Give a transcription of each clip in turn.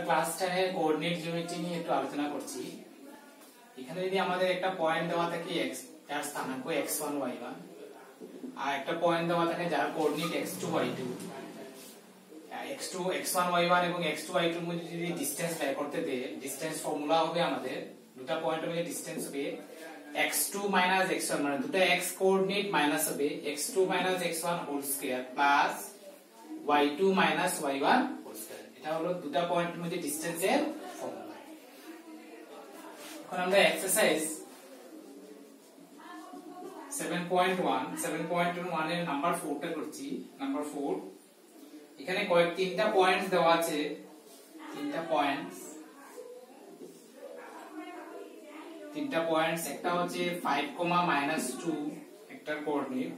Class 10 এর coordinate geometry নিয়ে একটু আলোচনা করছি। এখানে যদি আমাদের একটা পয়েন্ট দেওয়া থাকে x যার স্থানাঙ্ক x1 y1 আর একটা পয়েন্ট দেওয়া থাকে যার coordinate x2 y2, x1 y1 এবং x2 y2 এর মধ্যে যদি ডিসটেন্স বের করতে দেয়, ডিসটেন্স ফর্মুলা হবে আমাদের দুটো পয়েন্টের মধ্যে ডিসটেন্স হবে x2 x1, মানে দুটো x কোঅর্ডিনেট মাইনাস হবে x2 x1 whole square plus y2 y1 whole square. এটা হলো দুটো পয়েন্টের মধ্যে ডিসটেন্সের ফর্মুলা। এখন আমরা এক্সারসাইজ 7.1 এর নাম্বার 4 টা করছি। নাম্বার 4 এখানে তিনটা পয়েন্টস দেওয়া আছে, তিনটা পয়েন্টস একটা হচ্ছে 5, -2 একটার কোঅর্ডিনেট,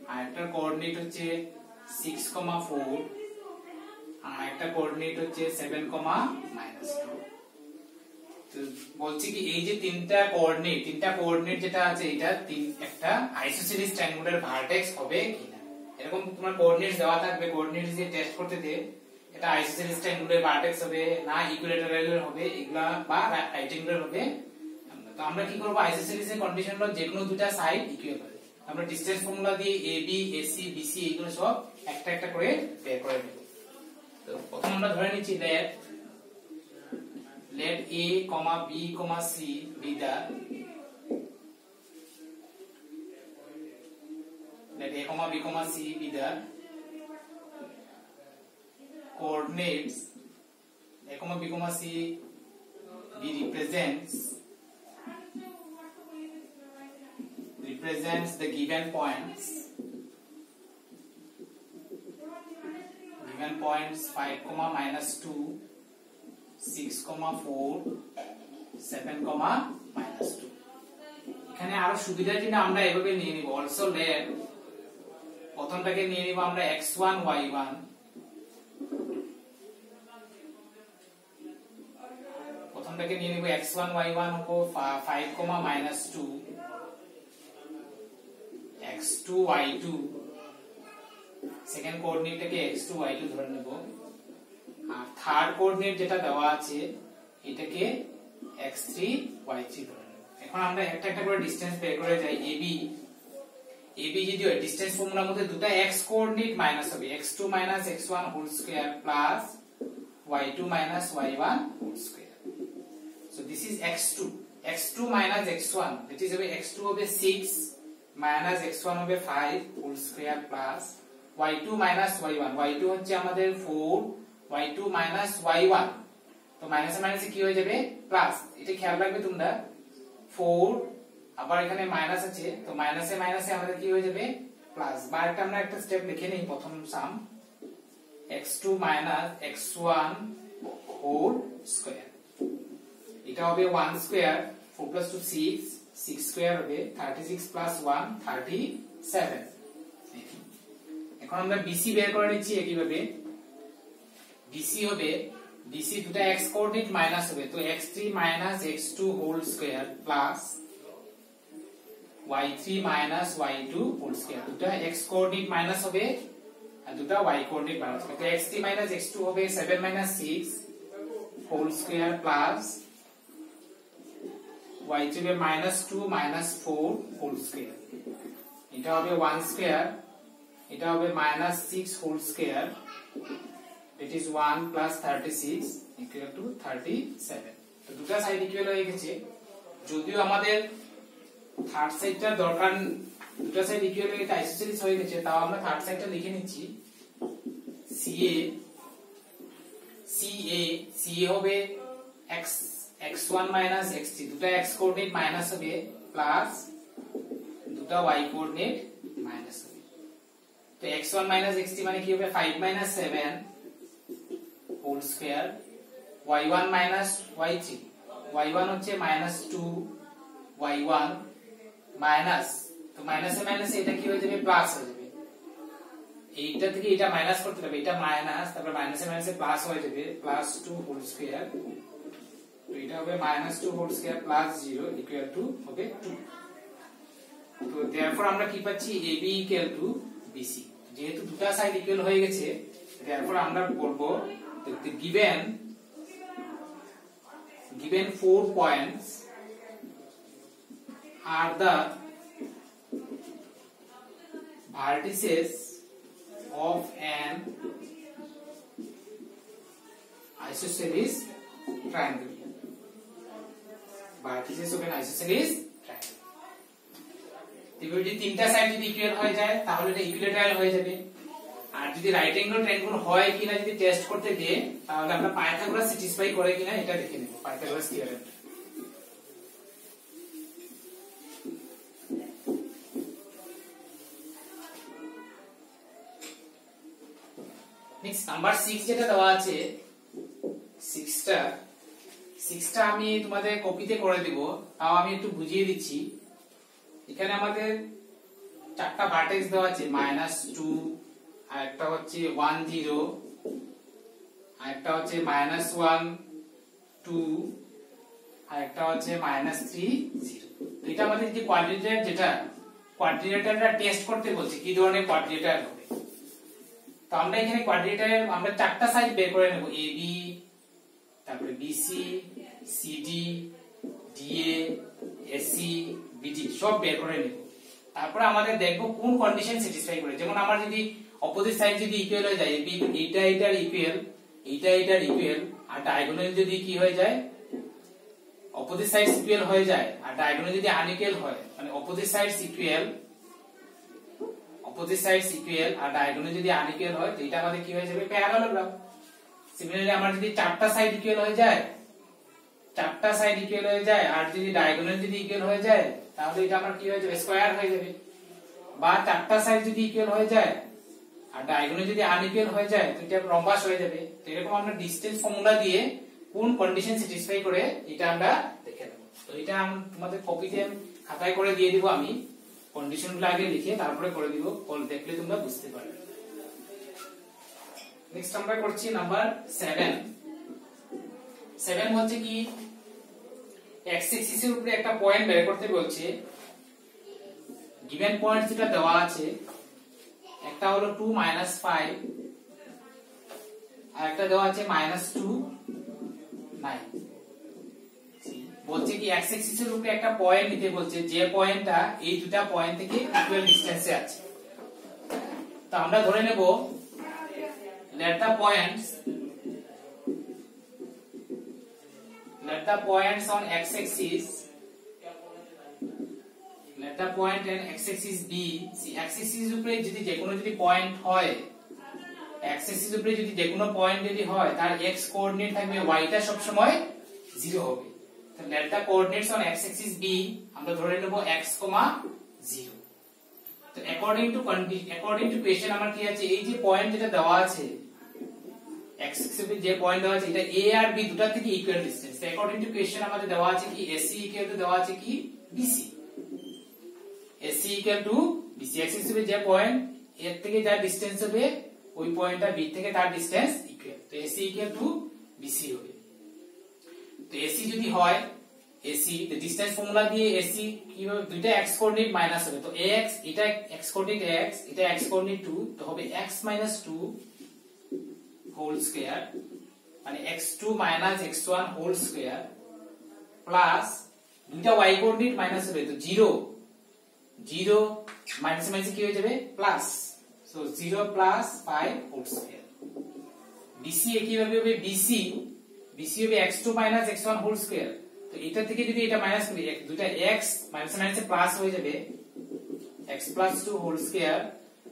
আর একটার কোঅর্ডিনেট হচ্ছে 6, 4 আর একটা কোঅর্ডিনেট হচ্ছে 7, -2। তো বলছি কি এই যে তিনটা কোঅর্ডিনেট যেটা আছে এটা একটা আইসোসেলিস ট্রায়াঙ্গুলার ভার্টেক্স হবে কিনা, এরকম তোমার কোঅর্ডিনেটস দেওয়া থাকবে। কোঅর্ডিনেটস দিয়ে টেস্ট করতে দে এটা আইসোসেলিস ট্রায়াঙ্গুলার ভার্টেক্স হবে না ইকুইল্যাটারাল হবে এগুলা বা রাইট অ্যাঙ্গুলার হবে। তো আমরা কি করব, আইসোসেলিস এর কন্ডিশন হলো যে কোনো দুটো সাইড ইকুয়াল হবে। আমরা ডিসটেন্স ফর্মুলা দিয়ে AB AC BC এগুলো সব একটা একটা করে বের করে দেব। তো প্রথম আমরা ধরে নিচ্ছি let A, B, C be the coordinates. A, B, C represents the given points 5, -2, 6, 4, 7, -2। এখানে আরো সুবিধার জন্য আমরা এভাবে নিয়ে নিব। অলসো লেট প্রথমটাকে নিয়ে নিব আমরা x1 y1, হবো 5, -2, x2 y2, second কোঅর্ডিনেটটাকে x2 y2 ধরে নেব, আর থার্ড কোঅর্ডিনেট যেটা দেওয়া আছে এটাকে x3 y3 ধরে নেব। এখন আমরা একটা একটা করে ডিসটেন্স বের করে যাই। AB যদি হয় ডিসটেন্স ফর্মুলার মধ্যে দুটো x কোঅর্ডিনেট মাইনাস হবে x2 x1 whole square plus y2 y1 whole square. So this is x2 x1 that is হবে x2 হবে 6 x1 হবে 5 whole square plus y2 y1 হচ্ছে আমাদের 4 y2 y1। তো মাইনাসে মাইনাসে কি হয়ে যাবে প্লাস, এটা খেয়াল রাখবে তোমরা। 4 আবার এখানে মাইনাস আছে, তো মাইনাসে মাইনাসে আমাদের কি হয়ে যাবে প্লাস। বা আমরা একটা স্টেপ লিখে নেই প্রথম সাম x2 x1 হোল স্কয়ার। এটা হবে 1 স্কয়ার 4 + 2 6 স্কয়ার হবে 36 + 1 37। এখন আমরা BC বের করে নিচ্ছি একইভাবে। BC দুটো x কোঅর্ডিনেট মাইনাস হবে, তো x3 x2 whole square plus y3 y2 whole square. দুটো x কোঅর্ডিনেট মাইনাস হবে আর দুটো y কোঅর্ডিনেট মাইনাস হবে, তো x3 x2 হবে 7 6 হোল স্কয়ার প্লাস y3 হবে -2 -4 হোল স্কয়ার। এটা হবে 1 স্কয়ার, এটা হবে -6 whole square, it is 1 plus 36 equal to 37। তো দুটো সাইড ইকুয়াল হয়ে গেছে। যদিও আমাদের থার্ড সাইডটা দরকার, দুটো সাইড ইকুয়াল হয়ে গেছে আইসোসেলিস হয়ে গেছে, তাও আমরা থার্ড সাইডটা লিখে নিচ্ছি CA হবে x1 x3, দুটো x কোঅর্ডিনেট মাইনাস হবে প্লাস দুটো y কোঅর্ডিনেট মাইনাস হবে। তো x1 x3 মানে কি হবে 5 7 whole square, y1 y3, y1 হচ্ছে -2 y1 মাইনাস, তো মাইনাসে মাইনাসে এটা কি হয়ে যাবে প্লাস হয়ে যাবে। এইটা থেকে এটা মাইনাস করতে হবে, এটা মাইনাস, তারপর মাইনাসে মাইনাসে প্লাস হয়ে যাবে +2 হোল স্কয়ার। তো এটা হবে -2 whole square plus 0 equal to হবে 2। তো देयरफॉर আমরা কি পাচ্ছি AB ইকুয়াল টু BC। যেহেতু দুটো সাইড ইকুয়াল হয়ে গেছে, देयरफॉर আমরা বলবো the given given 4 points are the vertices of an isosceles triangle. Vertices of an isosceles triangle. যদি তিনটা সাইড যদি ইকুয়াল হয়ে যায় তাহলে এটা ইকুইলেটারাল হয়ে যাবে। আর যদি রাইট অ্যাঙ্গেল ট্রায়াঙ্গল হয় কিনা যদি টেস্ট করতে দিই তাহলে আমরা পাইথাগোরাস স্যাটিসফাই করে কিনা এটা দেখে নেব, পাইথাগোরাস থিওরেম। নেক্সট নাম্বার 6 যেটা দেওয়া আছে, 6টা আমি তোমাদের কপিতে করে দেব, তাও আমি একটু বুঝিয়ে দিচ্ছি। এখানে আমাদের চারটা ভার্টেক্স দেওয়া আছে, -2, আর একটা হচ্ছে 1 0, আর একটা হচ্ছে -1 2, আর একটা হচ্ছে -3 0। তো এটা আমাদের যে কোয়াড্রিলেটার, যেটা কোয়াড্রিলেটারটা টেস্ট করতে বলছে কি ধরনের কোয়াড্রিলেটার হবে। তো আমরা এখানে কোয়াড্রিলেটারের আমরা চারটা সাইড বের করে নেব, AB, তারপরে BC, CD, DA, AC, BD সব বের করে নেব। তারপরে আমাদের দেখব কোন কন্ডিশন স্যাটিসফাই করে। যেমন আমার যদি অপোজিট সাইড যদি ইকুয়াল হয়ে যায়, এইটা এটার ইকুয়াল, এইটা এটার ইকুয়াল, আর ডায়াগোনাল যদি কি হয়ে যায়, অপোজিট সাইডস ইকুয়াল হয়ে যায় আর ডায়াগোনাল যদি আনইকুয়াল হয়, মানে অপোজিট সাইডস ইকুয়াল আর ডায়াগোনাল যদি আনইকুয়াল হয়, তো এটা আমাদের কি হয়ে যাবে, প্যারালোগ্রাম। সিমিলারলি আমার যদি চারটা সাইড ইকুয়াল হয়ে যায় আর যদি ডায়াগোনাল যদি ইকুয়াল হয়ে যায় তাহলে এটা আমার কি হয়ে যাবে, স্কয়ার হয়ে যাবে। বা চারটা সাইড যদি ইকুয়াল হয়ে যায় আর ডায়াগোনাল যদি আনইকুয়াল হয়ে যায় তো এটা রম্বাস হয়ে যাবে। তো এরকম আমরা ডিসটেন্স ফর্মুলা দিয়ে কোন কন্ডিশন স্যাটিসফাই করে এটা আমরা দেখে নেব। তো এটা তোমাদের কপিতে খাতায় করে দিয়ে দিব, আমি কন্ডিশনগুলো আগে লিখে তারপরে করে দিব, দেখলে তোমরা বুঝতে পারবে। নেক্সট আমরা করছি নাম্বার 7 হচ্ছে কি, এক্স অ্যাক্সিস এর উপরে একটা পয়েন্ট বের করতে বলছে। গিভেন পয়েন্ট যেটা দেওয়া আছে, একটা হলো 2 -5 আর একটা দেওয়া আছে -2 9। বলছে কি এক্স অ্যাক্সিস এর উপরে একটা পয়েন্ট নিতে বলছে, যে পয়েন্টটা এই দুটো পয়েন্ট থেকে ইকুয়াল ডিসটেন্সে আছে। তো আমরা ধরে নেব let the points on x-axis, let the point on x-axis be, see x-axis উপরে যদি যে কোনো যদি পয়েন্ট হয়, x-axis উপরে যদি যে কোনো পয়েন্ট যদি হয় তার x কোঅর্ডিনেট থাকবে, y টা সব সময় 0 হবে। তো let the coordinates on x-axis be, আমরা ধরে নেব x, 0। তো according to question আমার কি আছে, এই যে পয়েন্ট যেটা দেওয়া আছে x axis এ যে পয়েন্ট দেওয়া আছে এটা a আর b দুটো থেকে ইকুয়াল ডিসটেন্স। তো অ্যাকর্ডিং টু কোশ্চেন আমাদের দেওয়া আছে কি AC ইকুয়াল টু দেওয়া আছে কি BC, AC equal to BC। x axis এ যে পয়েন্ট এর থেকে যা ডিসটেন্স হবে ওই পয়েন্টটা b থেকে তার ডিসটেন্স ইকুয়াল, তো AC ইকুয়াল টু BC হবে। তো AC যদি হয়, AC the distance formula দিয়ে AC কি হবে, দুইটা x কোঅর্ডিনেট মাইনাস হবে। তো ax এটা x কোঅর্ডিনেট x, এটা x কোঅর্ডিনেট 2, তো হবে x - 2 হোল স্কয়ার, মানে x2 - x1 whole square plus দুইটা y কোঅর্ডিনেট মাইনাস হবে, তো 0 0 মাইনাস মাইনাস কি হয়ে যাবে plus, so 0 plus 5 whole square. BC কিভাবে হবে, BC হবে x2 - x1 হোল স্কয়ার। তো এটা থেকে যদি এটা মাইনাস করি, দুইটা x মাইনাস মাইনাসে প্লাস হয়ে যাবে, x + 2 হোল স্কয়ার,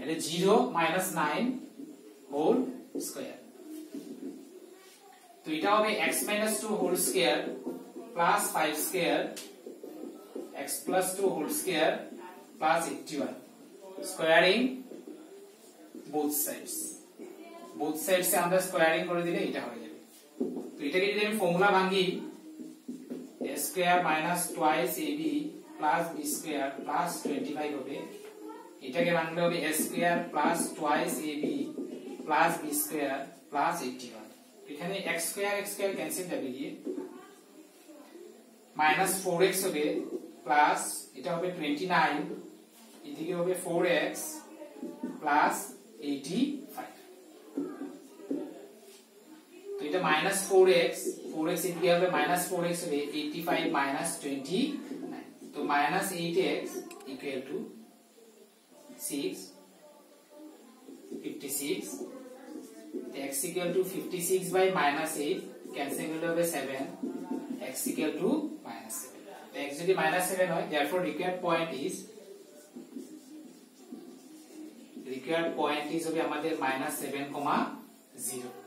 এটা 0 - 9 হোল স্কয়ার। তো এটা হবে x - 2 whole square plus 5 square, x + 2 whole square plus 81, squaring both sides এ আমরা স্কয়ারিং করে দিলে এটা হয়ে যাবে। তো এটাকে যদি আমি ফর্মুলা ভাঙি, a square minus twice ab plus b square plus 25 হবে। এটাকে ভাঙলে হবে a square plus twice ab plus b square plus 81। এখানে x square ক্যান্সেল যাবে গিয়ে, minus 4x হবে প্লাস এটা হবে 29, এদিকে হবে 4x plus 85। তো এটা minus 4x 4x কি হবে -4x হবে 85 -29 তো -8x equal to 6 56 x equal to 56 by -8 cancel হলে হবে 7 x equal to -7 x যদি -7 হয় therefore required point is হবে আমাদের -7, 0